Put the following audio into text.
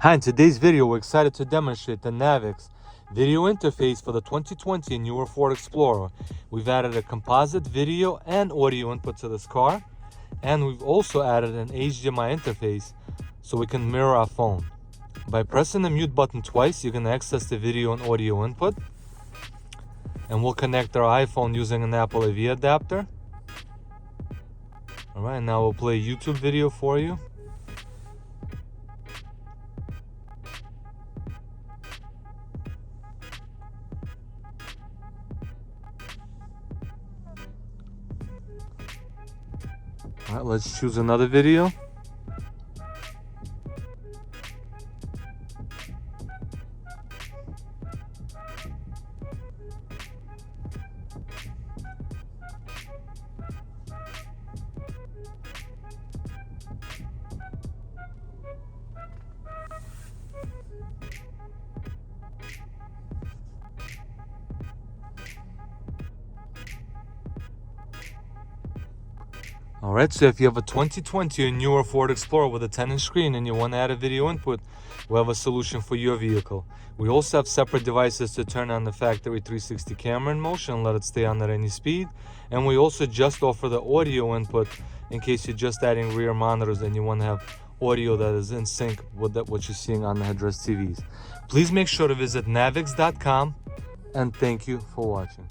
Hi, in today's video, we're excited to demonstrate the NAViKS video interface for the 2020 and newer Ford Explorer. We've added a composite video and audio input to this car, and we've also added an HDMI interface so we can mirror our phone. By pressing the mute button twice, you can access the video and audio input, and we'll connect our iPhone using an Apple AV adapter. All right, now we'll play a YouTube video for you. All right, let's choose another video. Alright, so if you have a 2020 or newer Ford Explorer with a 10-inch screen and you want to add a video input, we have a solution for your vehicle. We also have separate devices to turn on the factory 360 camera in motion and let it stay on at any speed. And we also just offer the audio input in case you're just adding rear monitors and you want to have audio that is in sync with what you're seeing on the headrest TVs. Please make sure to visit NAViKS.com, and thank you for watching.